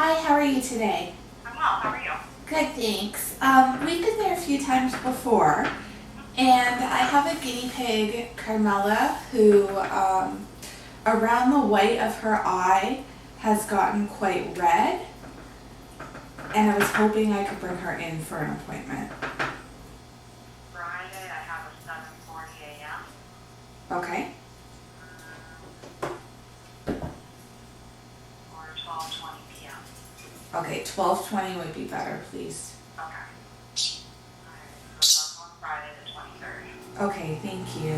Hi, how are you today? I'm well. How are you? Good, thanks. We've been there a few times before, and I have a guinea pig, Carmela, who around the white of her eye has gotten quite red, and I was hoping I could bring her in for an appointment. Friday, I have a 7:40 a.m. Okay. Or 12:20 p.m. Okay, 12:20 would be better, please. Okay. All right. So that's on Friday the 23rd. Okay, thank you.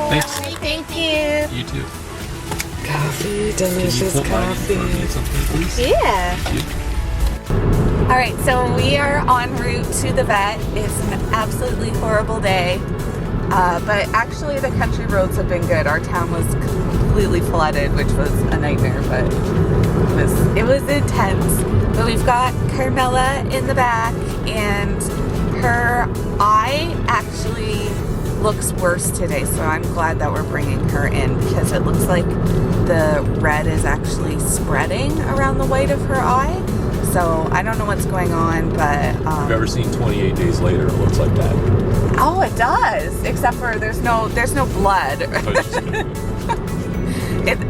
Thanks. Thank you. You too. Coffee, Can you delicious pull mine for me coffee. something, please? Yeah. Thank you. All right, so we are en route to the vet. It's an absolutely horrible day, but actually the country roads have been good. Our town was completely flooded, which was a nightmare, but it was intense. But we've got Carmela in the back, and her eye actually looks worse today, so I'm glad that we're bringing her in because it looks like the red is actually spreading around the white of her eye. So I don't know what's going on, but I've ever seen 28 Days Later. It looks like that. oh, it does. Except for there's no blood. I was just kidding.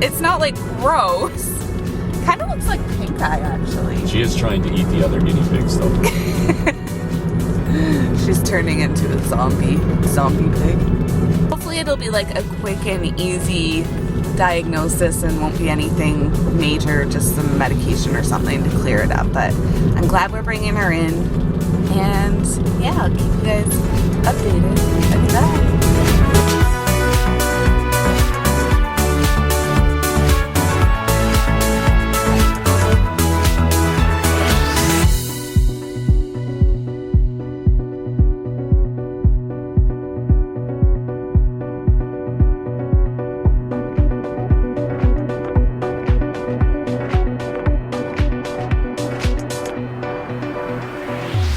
It's not like gross. Kind of looks like pink eye actually. She is trying to eat the other guinea pigs, though. She's turning into a zombie pig. Hopefully it'll be like a quick and easy diagnosis and won't be anything major, just some medication or something to clear it up. But I'm glad we're bringing her in, and yeah, I'll keep you guys updated. Look at that.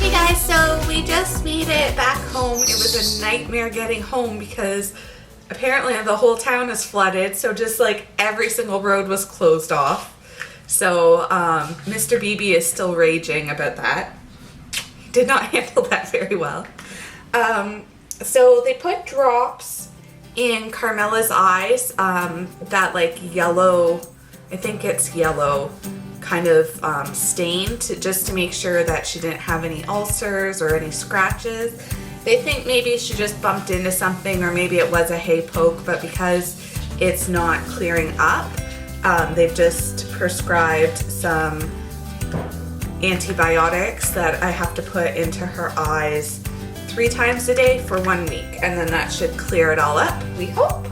Hey guys, so we just made it back home. It was a nightmare getting home because apparently the whole town is flooded, so just like every single road was closed off. So Mr. BB is still raging about that. He did not handle that very well. So they put drops in Carmela's eyes, that like yellow, I think it's yellow, kind of stain just to make sure that she didn't have any ulcers or any scratches. They think maybe she just bumped into something, or maybe it was a hay poke, but because it's not clearing up, they've just prescribed some antibiotics that I have to put into her eyes 3 times a day for 1 week, and then that should clear it all up, we hope.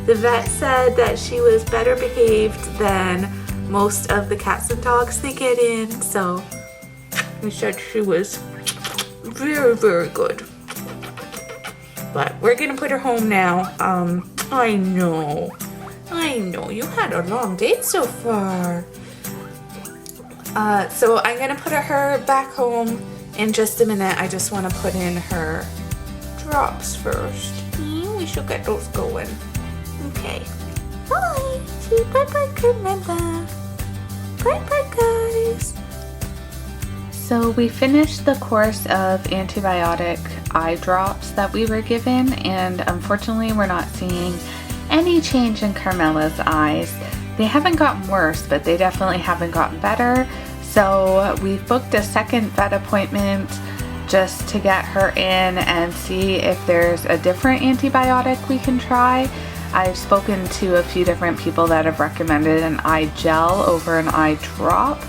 The vet said that she was better behaved than most of the cats and dogs they get in, so he said she was very, very good. But we're gonna put her home now. I know, you had a long date so far. So I'm gonna put her back home in just a minute. I just wanna put in her drops first. We should get those going. Okay. Bye. Say bye-bye, Carmela. Bye-bye, guys. So we finished the course of antibiotic eye drops that we were given, and unfortunately we're not seeing any change in Carmela's eyes. They haven't gotten worse, but they definitely haven't gotten better. So we booked a second vet appointment just to get her in and see if there's a different antibiotic we can try. I've spoken to a few different people that have recommended an eye gel over an eye drop.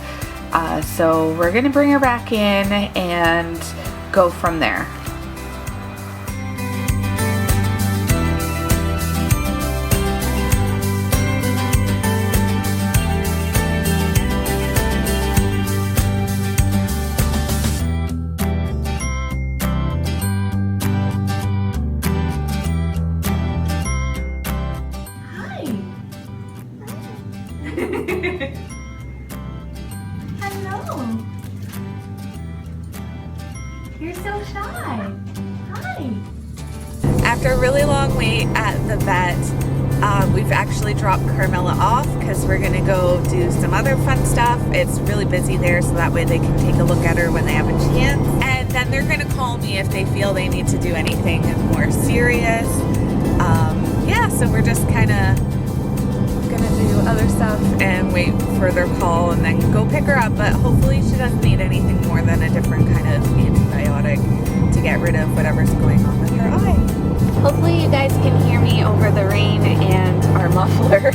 So we're gonna bring her back in and go from there. Hello. You're so shy. Hi. After a really long wait at the vet, we've actually dropped Carmela off because we're gonna go do some other fun stuff. It's really busy there, so that way they can take a look at her when they have a chance. And then they're gonna call me if they feel they need to do anything more serious. Yeah, so we're just kind of gonna do other stuff and wait for their call and then go pick her up. But hopefully she doesn't need anything more than a different kind of antibiotic to get rid of whatever's going on with her eye. Hopefully you guys can hear me over the rain and our muffler.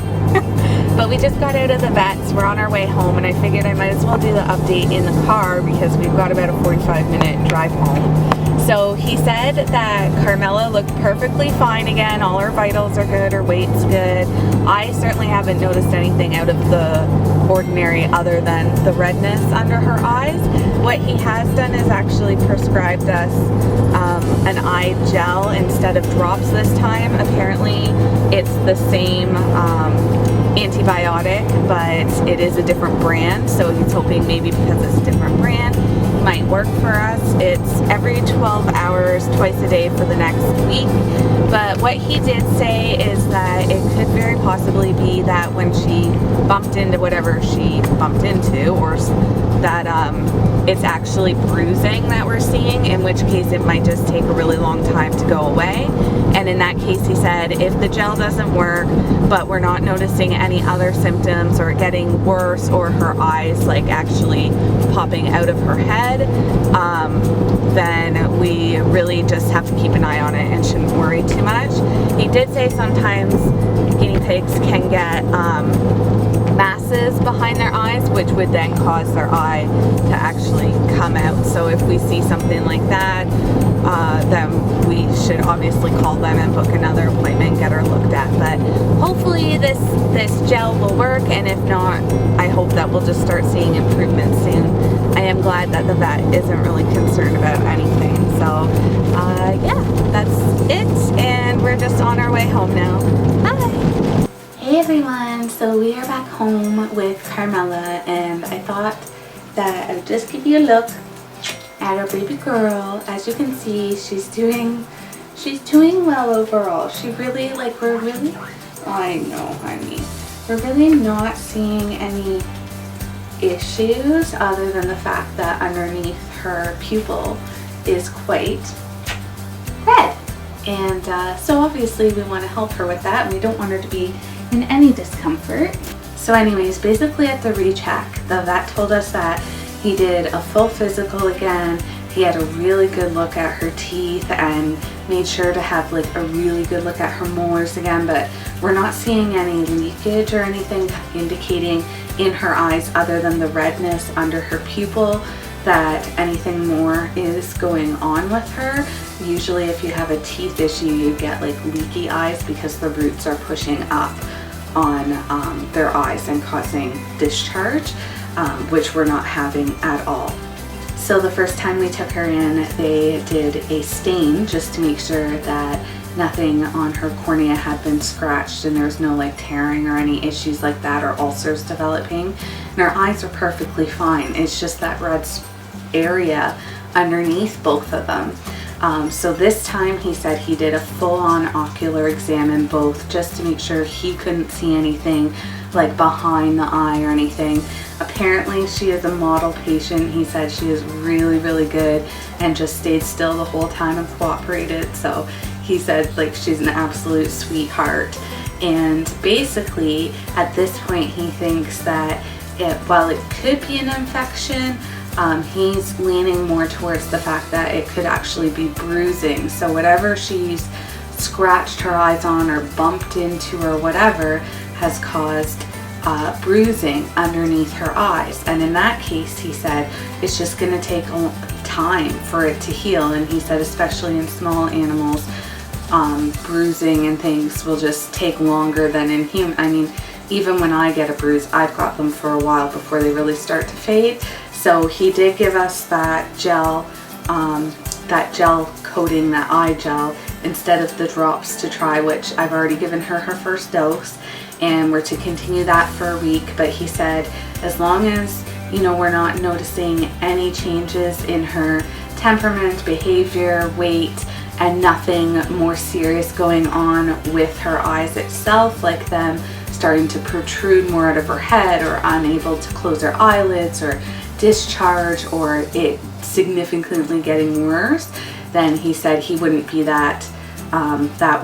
But we just got out of the vets. We're on our way home, and I figured I might as well do the update in the car because we've got about a 45-minute drive home. So he said that Carmela looked perfectly fine again. All her vitals are good, her weight's good. I certainly haven't noticed anything out of the ordinary other than the redness under her eyes. What he has done is actually prescribed us an eye gel instead of drops this time. Apparently it's the same antibiotic, but it is a different brand, so he's hoping maybe because it's a different brand it might work for us. It's every 12 hours, twice a day for the next week. But what he did say is that it could very possibly be that when she bumped into whatever she bumped into, or that it's actually bruising that we're seeing, in which case it might just take a really long time to go away. And in that case, he said, if the gel doesn't work, but we're not noticing any other symptoms or getting worse, or her eyes like actually popping out of her head, then we really just have to keep an eye on it and shouldn't worry too much. He did say sometimes guinea pigs can get masses behind their eyes, which would then cause their eye to actually come out. So if we see something like that, then we should obviously call them and book another appointment and get her looked at. But hopefully this gel will work, and if not, I hope that we'll just start seeing improvements soon. I am glad that the vet isn't really concerned about anything. So yeah, that's it, and we're just on our way home now. Bye! Hey everyone, so we are back home with Carmela, and I thought that I would just give you a look at our baby girl. As you can see, she's doing well overall. She really, like, I know, honey, we're really not seeing any issues other than the fact that underneath her pupil is quite red. And so obviously we want to help her with that, and we don't want her to be in any discomfort. So anyways, basically at the recheck, the vet told us that he did a full physical again. He had a really good look at her teeth and made sure to have like a really good look at her molars again, but we're not seeing any leakage or anything indicating in her eyes other than the redness under her pupil that anything more is going on with her. Usually if you have a teeth issue, you get like leaky eyes because the roots are pushing up on their eyes and causing discharge, which we're not having at all. So the first time we took her in, they did a stain just to make sure that nothing on her cornea had been scratched and there's no like tearing or any issues like that or ulcers developing. And her eyes are perfectly fine. It's just that red area underneath both of them. So this time he said he did a full-on ocular exam in both just to make sure he couldn't see anything like behind the eye or anything. Apparently she is a model patient. He said she is really, really good and just stayed still the whole time and cooperated. So he said like she's an absolute sweetheart. And basically at this point he thinks that while it could be an infection, He's leaning more towards the fact that it could actually be bruising. So whatever she's scratched her eyes on or bumped into or whatever has caused bruising underneath her eyes. And in that case, he said, it's just going to take time for it to heal. And he said, especially in small animals, bruising and things will just take longer than in human. I mean, even when I get a bruise, I've got them for a while before they really start to fade. So he did give us that gel coating, that eye gel, instead of the drops to try, which I've already given her her first dose, and we're to continue that for a week. But he said, as long as, you know, we're not noticing any changes in her temperament, behavior, weight, and nothing more serious going on with her eyes itself, like them starting to protrude more out of her head, or unable to close her eyelids, or discharge, or it significantly getting worse, then he said he wouldn't be that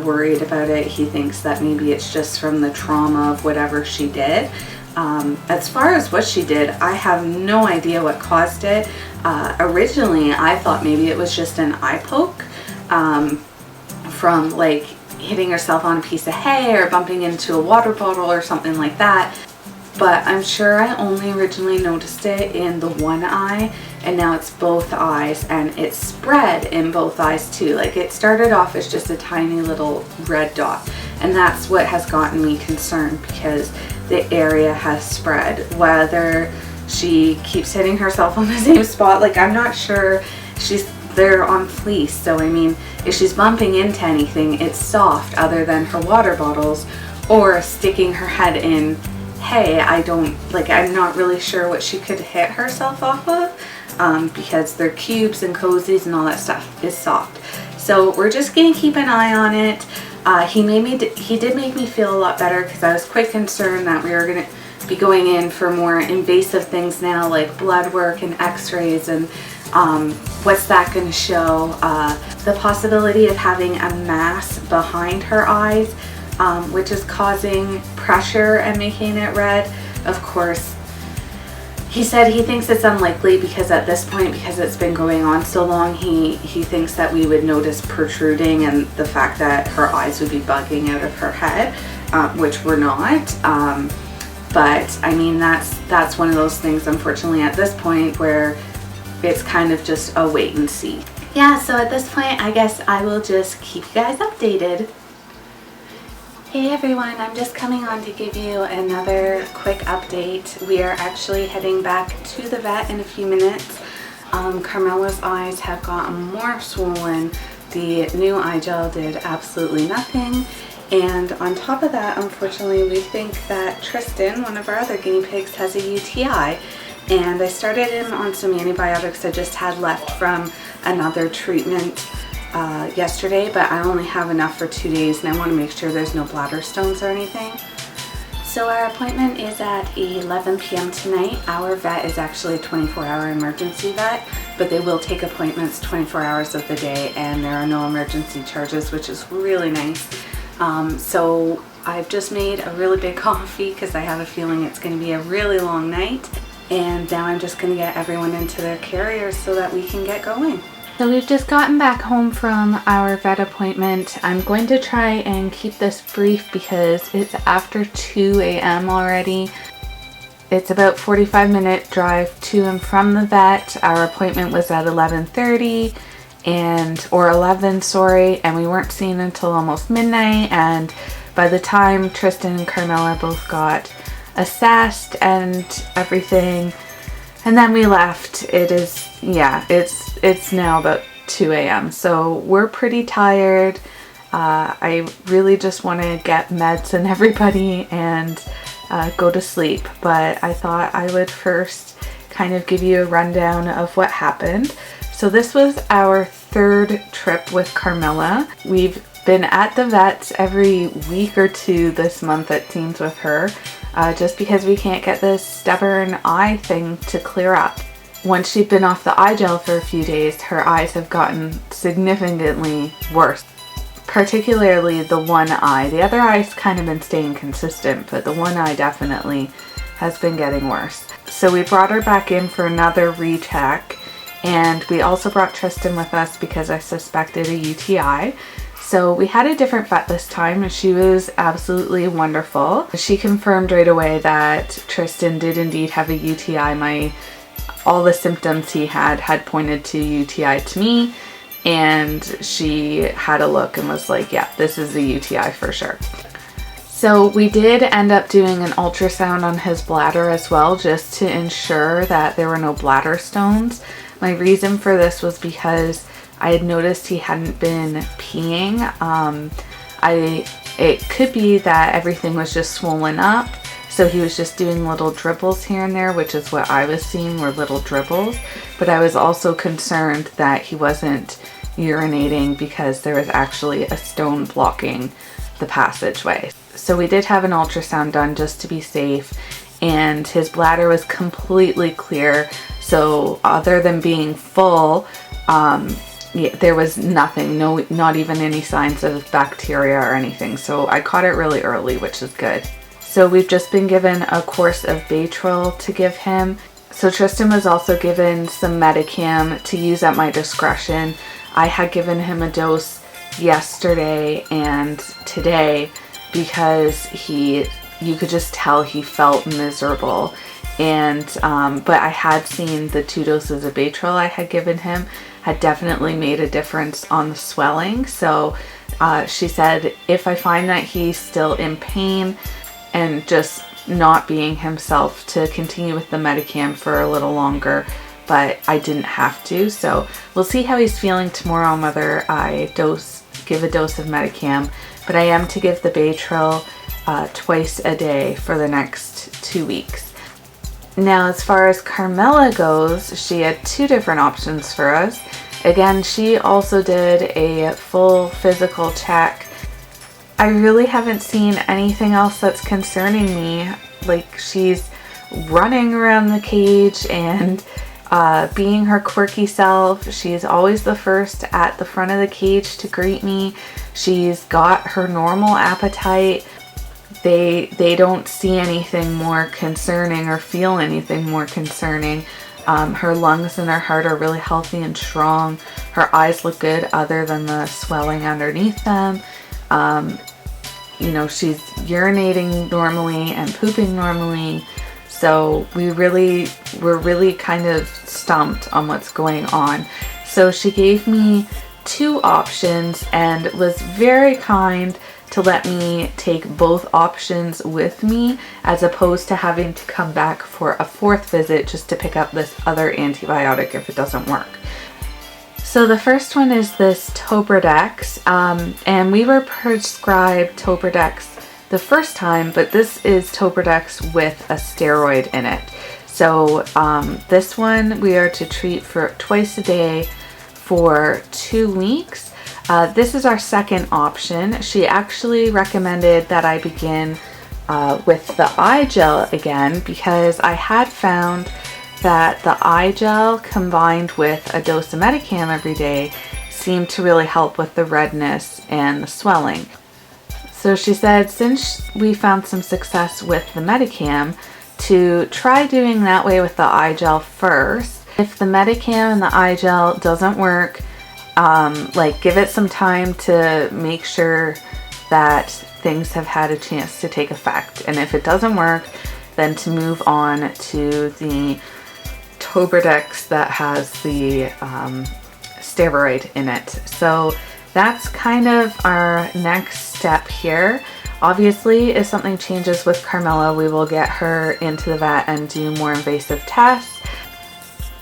worried about it. He thinks that maybe it's just from the trauma of whatever she did. As far as what she did, I have no idea what caused it. Originally, I thought maybe it was just an eye poke from like hitting herself on a piece of hay or bumping into a water bottle or something like that. But I'm sure I only originally noticed it in the one eye, and now it's both eyes, and it's spread in both eyes too. Like, it started off as just a tiny little red dot, and that's what has gotten me concerned, because the area has spread. Whether she keeps hitting herself on the same spot, like, I'm not sure. They're on fleece, so I mean, if she's bumping into anything, it's soft other than her water bottles or sticking her head in hay. I'm not really sure what she could hit herself off of, because they're cubes and cozies and all that stuff is soft. So we're just gonna keep an eye on it. He did make me feel a lot better, because I was quite concerned that we were gonna be going in for more invasive things now, like blood work and x-rays, and what's that going to show? The possibility of having a mass behind her eyes, which is causing pressure and making it red. Of course, he said he thinks it's unlikely, because at this point, because it's been going on so long, he thinks that we would notice protruding and the fact that her eyes would be bugging out of her head, which we're not. But I mean, that's one of those things, unfortunately, at this point, where it's kind of just a wait and see. Yeah, so at this point, I guess I will just keep you guys updated. Hey everyone, I'm just coming on to give you another quick update. We are actually heading back to the vet in a few minutes. Carmela's eyes have gotten more swollen. The new eye gel did absolutely nothing. And on top of that, unfortunately, we think that Tristan, one of our other guinea pigs, has a UTI. And I started him on some antibiotics I just had left from another treatment yesterday, but I only have enough for 2 days, and I want to make sure there's no bladder stones or anything. So our appointment is at 11 p.m. tonight. Our vet is actually a 24-hour emergency vet, but they will take appointments 24 hours of the day, and there are no emergency charges, which is really nice. So I've just made a really big coffee, because I have a feeling it's going to be a really long night. And now I'm just going to get everyone into their carriers so that we can get going. So we've just gotten back home from our vet appointment. I'm going to try and keep this brief, because it's after 2 a.m. already. It's about 45-minute drive to and from the vet. Our appointment was at 11:30 or 11, sorry, and we weren't seen until almost midnight. And by the time Tristan and Carmela both got assessed and everything, and then we left, it's now about 2 a.m. so we're pretty tired. I really just want to get meds in everybody and go to sleep, but I thought I would first kind of give you a rundown of what happened. So this was our third trip with Carmela. We've been at the vets every week or two this month, it seems, with her, just because we can't get this stubborn eye thing to clear up. Once she'd been off the eye gel for a few days, her eyes have gotten significantly worse, particularly the one eye. The other eye's kind of been staying consistent, but the one eye definitely has been getting worse. So we brought her back in for another recheck, and we also brought Tristan with us because I suspected a UTI. So we had a different vet this time, and she was absolutely wonderful. She confirmed right away that Tristan did indeed have a UTI. All the symptoms he had pointed to UTI to me, and she had a look and was like, yeah, this is a UTI for sure. So we did end up doing an ultrasound on his bladder as well, just to ensure that there were no bladder stones. My reason for this was because I had noticed he hadn't been peeing. It could be that everything was just swollen up, so he was just doing little dribbles here and there, which is what I was seeing, were little dribbles. But I was also concerned that he wasn't urinating because there was actually a stone blocking the passageway. So we did have an ultrasound done just to be safe, and his bladder was completely clear. So other than being full, there was nothing, not even any signs of bacteria or anything. So I caught it really early, which is good. So we've just been given a course of Baytril to give him. So Tristan was also given some Medicam to use at my discretion. I had given him a dose yesterday and today because you could just tell he felt miserable. And but I had seen the 2 doses of Baytril I had given him had definitely made a difference on the swelling. So she said if I find that he's still in pain and just not being himself, to continue with the Medicam for a little longer, but I didn't have to. So we'll see how he's feeling tomorrow and whether I give a dose of Medicam. But I am to give the Baytril twice a day for the next 2 weeks. Now, as far as Carmela goes, she had 2 different options for us. Again, she also did a full physical check. I really haven't seen anything else that's concerning me. Like, she's running around the cage and being her quirky self. She's always the first at the front of the cage to greet me. She's got her normal appetite. They don't see anything more concerning or feel anything more concerning. Her lungs and her heart are really healthy and strong. Her eyes look good other than the swelling underneath them. You know, she's urinating normally and pooping normally. So we're really kind of stumped on what's going on. So she gave me 2 options and was very kind to let me take both options with me, as opposed to having to come back for a 4th visit just to pick up this other antibiotic if it doesn't work. So the first one is this Tobradex, and we were prescribed Tobradex the first time, but this is Tobradex with a steroid in it. So this one we are to treat for twice a day for 2 weeks. This is our second option. She actually recommended that I begin with the eye gel again, because I had found that the eye gel combined with a dose of Medicam every day seemed to really help with the redness and the swelling. So she said, since we found some success with the Medicam, to try doing that way with the eye gel first. If the Medicam and the eye gel doesn't work, like, give it some time to make sure that things have had a chance to take effect. And if it doesn't work, then to move on to the Tobradex that has the steroid in it. So that's kind of our next step here. Obviously, if something changes with Carmela, we will get her into the vet and do more invasive tests.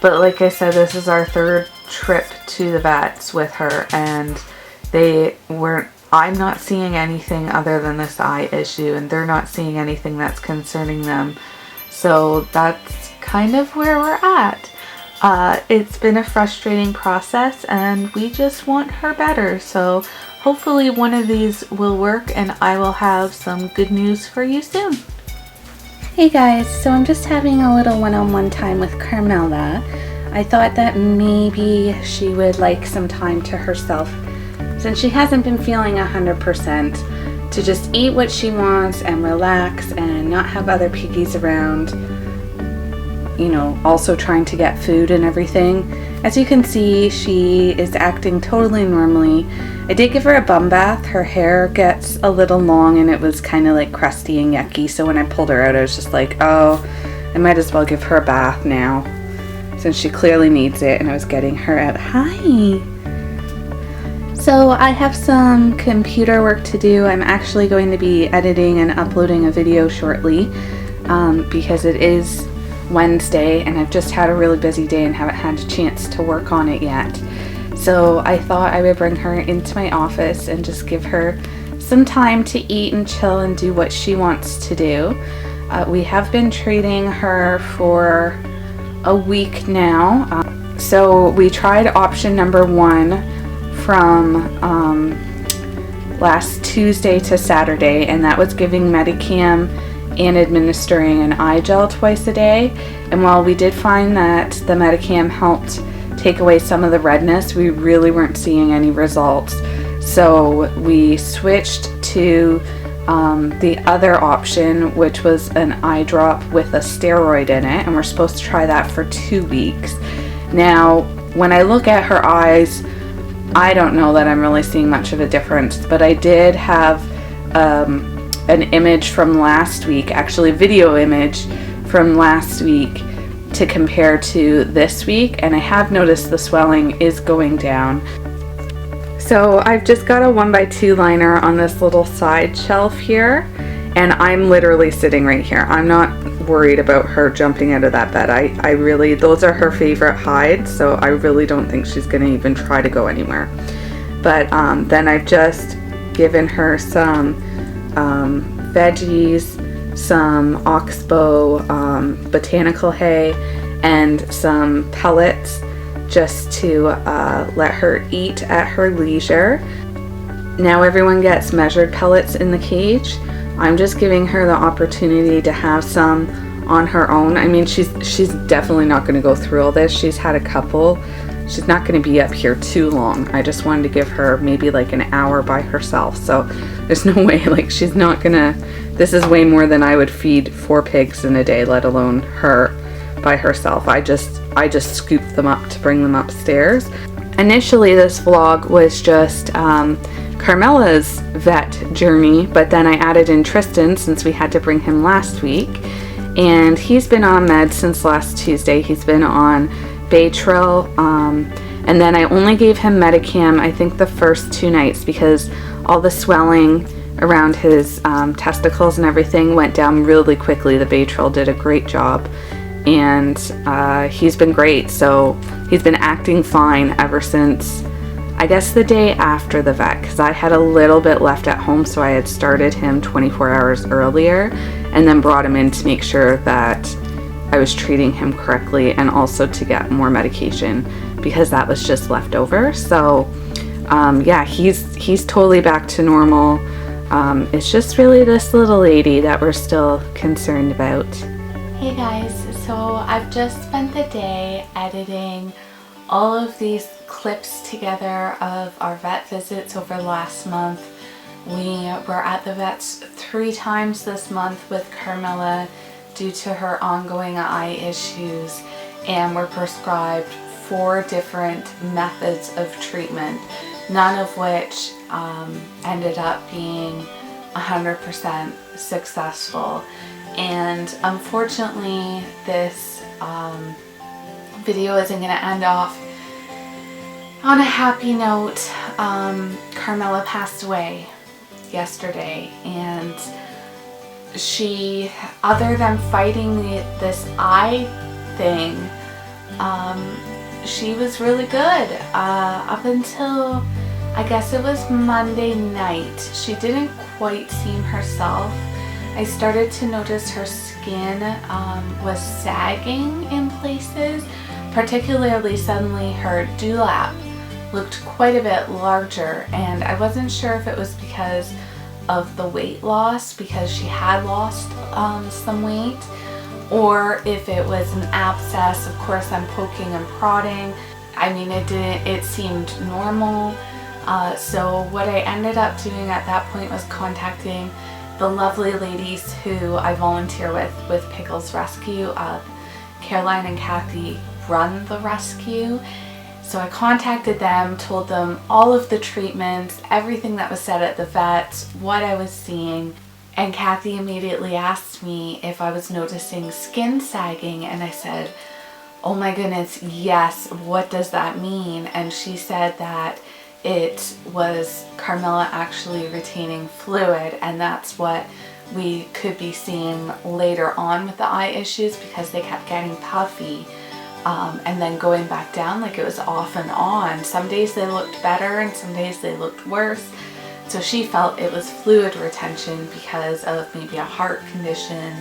But like I said, this is our 3rd trip to the vets with her, and I'm not seeing anything other than this eye issue, and they're not seeing anything that's concerning them. So that's kind of where we're at. It's been a frustrating process, and we just want her better. So hopefully one of these will work, and I will have some good news for you soon. Hey guys, so I'm just having a little one-on-one time with Carmela. I thought that maybe she would like some time to herself, since she hasn't been feeling 100%, to just eat what she wants and relax and not have other piggies around, you know, also trying to get food and everything. As you can see, she is acting totally normally. I did give her a bum bath. Her hair gets a little long and it was kind of like crusty and yucky, so when I pulled her out I was just like, oh, I might as well give her a bath now since she clearly needs it, and I was getting her out. Hi! So I have some computer work to do. I'm actually going to be editing and uploading a video shortly because it is Wednesday and I've just had a really busy day and haven't had a chance to work on it yet. So I thought I would bring her into my office and just give her some time to eat and chill and do what she wants to do. We have been treating her for a week now. So we tried option number 1 from last Tuesday to Saturday, and that was giving Medicam and administering an eye gel twice a day. And while we did find that the Medicam helped take away some of the redness, we really weren't seeing any results. So we switched to the other option, which was an eye drop with a steroid in it, and we're supposed to try that for 2 weeks. Now, when I look at her eyes, I don't know that I'm really seeing much of a difference, but I did have an image from last week, actually a video image from last week to compare to this week, and I have noticed the swelling is going down. So I've just got a 1x2 liner on this little side shelf here, and I'm literally sitting right here. I'm not worried about her jumping out of that bed. I really, those are her favorite hides, so I really don't think she's gonna even try to go anywhere. But then I've just given her some veggies, some oxbow botanical hay, and some pellets just to let her eat at her leisure. Now everyone gets measured pellets in the cage. I'm just giving her the opportunity to have some on her own. I mean, she's definitely not going to go through all this. She's had a couple. She's not going to be up here too long. I just wanted to give her maybe like an hour by herself. So there's no way, like, she's not gonna, this is way more than I would feed 4 pigs in a day, let alone her by herself. I just scooped them up to bring them upstairs. Initially this vlog was just Carmela's vet journey, but then I added in Tristan since we had to bring him last week, and he's been on meds since last Tuesday. He's been on Baytril, and then I only gave him Medicam I think the first 2 nights because all the swelling around his testicles and everything went down really quickly. The Baytril did a great job, and he's been great. So he's been acting fine ever since, I guess, the day after the vet, because I had a little bit left at home, so I had started him 24 hours earlier and then brought him in to make sure that I was treating him correctly and also to get more medication because that was just left over. So yeah, he's totally back to normal. It's just really this little lady that we're still concerned about. Hey guys, so I've just spent the day editing all of these clips together of our vet visits over the last month. We were at the vets 3 times this month with Carmela due to her ongoing eye issues, and were prescribed 4 different methods of treatment, none of which ended up being 100% successful. And unfortunately this video isn't going to end off on a happy note. Carmela passed away yesterday, and she, other than fighting this eye thing, she was really good up until I guess it was Monday night. She didn't quite seem herself. I started to notice her skin was sagging in places, particularly suddenly her dewlap looked quite a bit larger, and I wasn't sure if it was because of the weight loss, because she had lost some weight, or if it was an abscess. Of course, I'm poking and prodding. I mean, it seemed normal. So what I ended up doing at that point was contacting the lovely ladies who I volunteer with Pickles Rescue. Caroline and Kathy run the rescue. So I contacted them, told them all of the treatments, everything that was said at the vet, what I was seeing. And Kathy immediately asked me if I was noticing skin sagging, and I said, oh my goodness, yes, what does that mean? And she said that it was Carmilla actually retaining fluid, and that's what we could be seeing later on with the eye issues, because they kept getting puffy and then going back down, like it was off and on. Some days they looked better and some days they looked worse. So she felt it was fluid retention because of maybe a heart condition,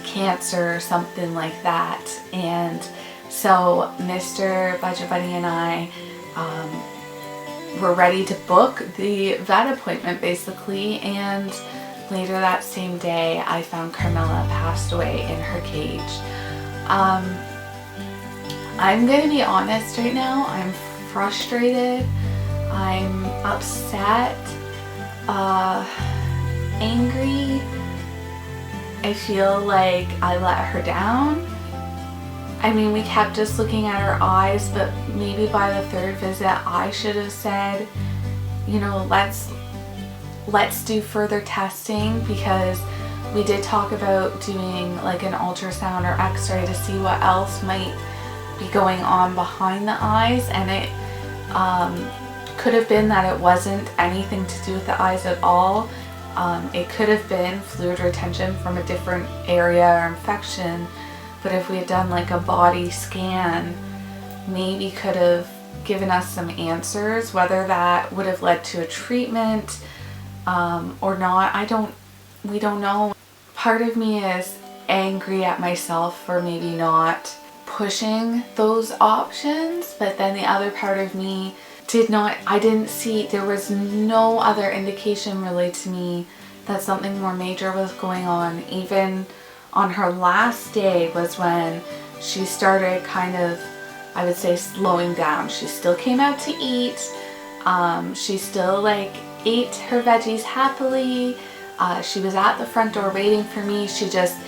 cancer, something like that. And so Mr. Budget Bunny and I were ready to book the vet appointment basically, and later that same day I found Carmilla passed away in her cage. I'm gonna be honest right now, I'm frustrated, I'm upset, angry. I feel like I let her down. I mean, we kept just looking at her eyes, but maybe by the third visit I should have said, you know, let's do further testing, because we did talk about doing like an ultrasound or x-ray to see what else might be going on behind the eyes. And it could have been that it wasn't anything to do with the eyes at all. It could have been fluid retention from a different area or infection, but if we had done like a body scan, maybe could have given us some answers. Whether that would have led to a treatment or not, we don't know. Part of me is angry at myself for maybe not pushing those options, but then the other part of me I didn't see, there was no other indication really to me that something more major was going on. Even on her last day was when she started kind of, I would say, slowing down. She still came out to eat. She still like ate her veggies happily. She was at the front door waiting for me. She just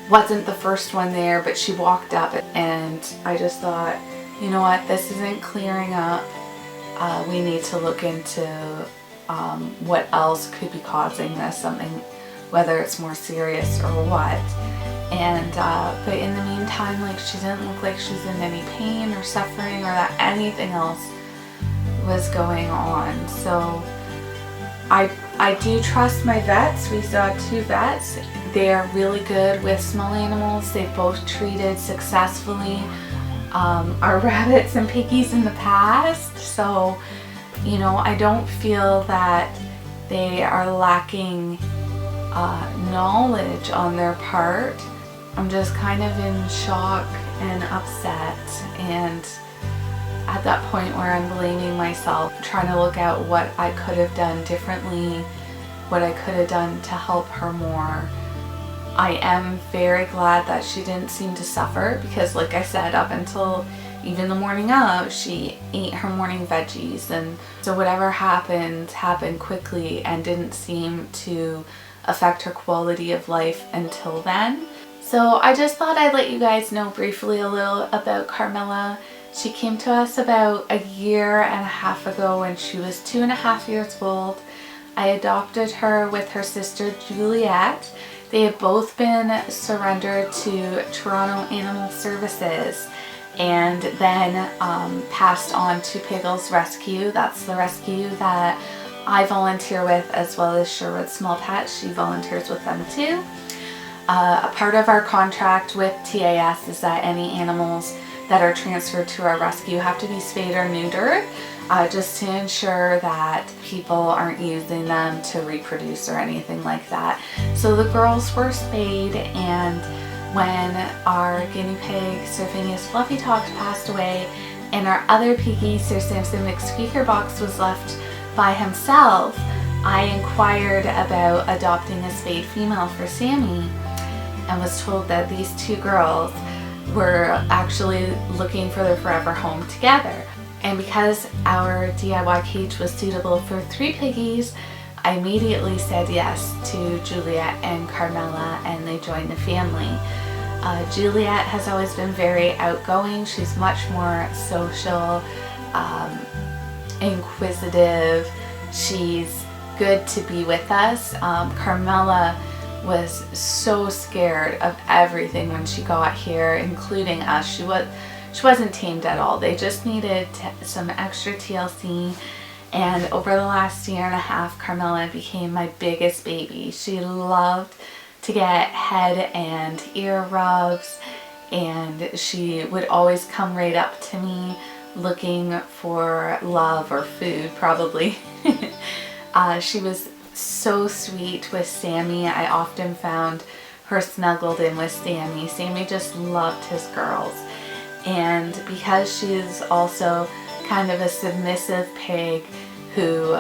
wasn't the first one there, but she walked up, and I just thought, you know what, this isn't clearing up. We need to look into what else could be causing this, something, whether it's more serious or what. And but in the meantime, like, she didn't look like she was in any pain or suffering, or that anything else was going on. So I do trust my vets. We saw 2 vets. They are really good with small animals. They both treated successfully our rabbits and piggies in the past. So, you know, I don't feel that they are lacking knowledge on their part. I'm just kind of in shock and upset, and at that point where I'm blaming myself, trying to look at what I could have done differently, what I could have done to help her more. I am very glad that she didn't seem to suffer, because like I said, up until even the morning of, she ate her morning veggies, and so whatever happened quickly and didn't seem to affect her quality of life until then. So I just thought I'd let you guys know briefly a little about Carmilla. She came to us about 1.5 years ago when she was 2.5 years old. I adopted her with her sister Juliet. They had both been surrendered to Toronto Animal Services and then passed on to Pickles Rescue. That's the rescue that I volunteer with, as well as Sherwood Small Pets. She volunteers with them too. A part of our contract with TAS is that any animals that are transferred to our rescue have to be spayed or neutered, just to ensure that people aren't using them to reproduce or anything like that. So the girls were spayed, and when our guinea pig, Sir Phineas Fluffy Talks, passed away, and our other piggy, Sir Samson McSqueakerbox, was left by himself, I inquired about adopting a spayed female for Sammy, and was told that these 2 girls were actually looking for their forever home together. And because our DIY cage was suitable for 3 piggies, I immediately said yes to Juliet and Carmela, and they joined the family. Juliet has always been very outgoing. She's much more social, inquisitive. She's good to be with us. Carmela was so scared of everything when she got here, including us. She wasn't tamed at all. They just needed some extra TLC. And over the last year and a half, Carmela became my biggest baby. She loved to get head and ear rubs, and she would always come right up to me looking for love or food, probably. She was so sweet with Sammy. I often found her snuggled in with Sammy. Sammy just loved his girls. And because she's also kind of a submissive pig who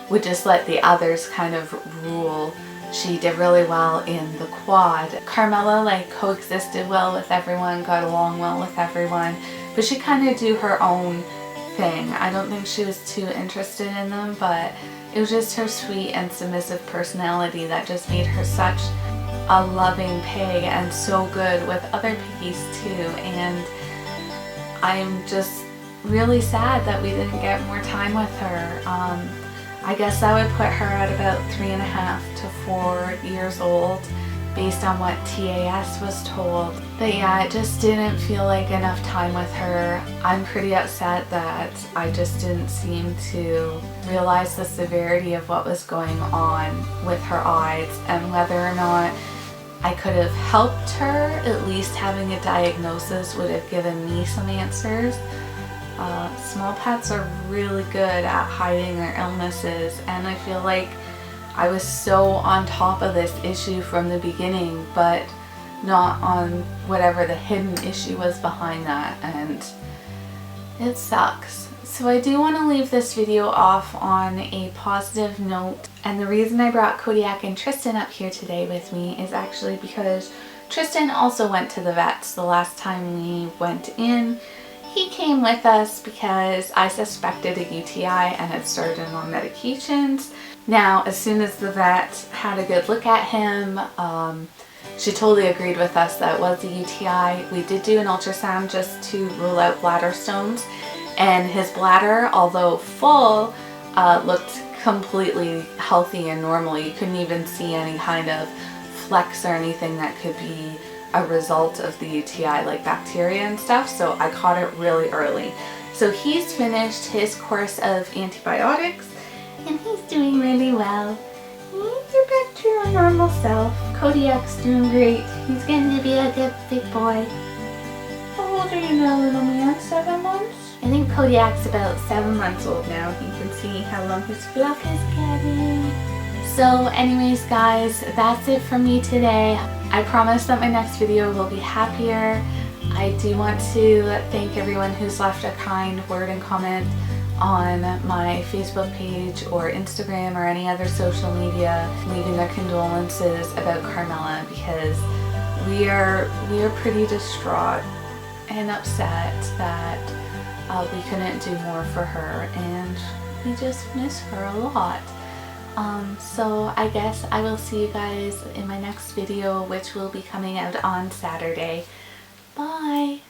would just let the others kind of rule, she did really well in the quad. Carmela like coexisted well with everyone, got along well with everyone, but she kind of do her own thing. I don't think she was too interested in them, but it was just her sweet and submissive personality that just made her such a loving pig and so good with other piggies too. And I'm just really sad that we didn't get more time with her. I guess that would put her at about 3.5 to 4 years old based on what TAS was told. But yeah, it just didn't feel like enough time with her. I'm pretty upset that I just didn't seem to realize the severity of what was going on with her eyes, and whether or not I could have helped her. At least having a diagnosis would have given me some answers. Small pets are really good at hiding their illnesses, and I feel like I was so on top of this issue from the beginning, but not on whatever the hidden issue was behind that, and it sucks. So I do want to leave this video off on a positive note, and the reason I brought Kodiak and Tristan up here today with me is actually because Tristan also went to the vets the last time we went in. He came with us because I suspected a UTI and had started him on medications. Now, as soon as the vet had a good look at him, she totally agreed with us that it was a UTI. We did do an ultrasound just to rule out bladder stones, and his bladder, although full, looked completely healthy and normal. You couldn't even see any kind of flecks or anything that could be a result of the UTI, like bacteria and stuff, so I caught it really early. So he's finished his course of antibiotics and he's doing really well. You're back to your normal self. Kodiak's doing great. He's getting to be a good big boy. How old are you now, little man? 7 months? I think Kodiak's about 7 months old now. You can see how long his fluff is getting. So anyways guys, that's it for me today. I promise that my next video will be happier. I do want to thank everyone who's left a kind word and comment on my Facebook page or Instagram or any other social media, leaving their condolences about Carmela, because we are pretty distraught and upset that we couldn't do more for her, and we just miss her a lot. So I guess I will see you guys in my next video, which will be coming out on Saturday. Bye!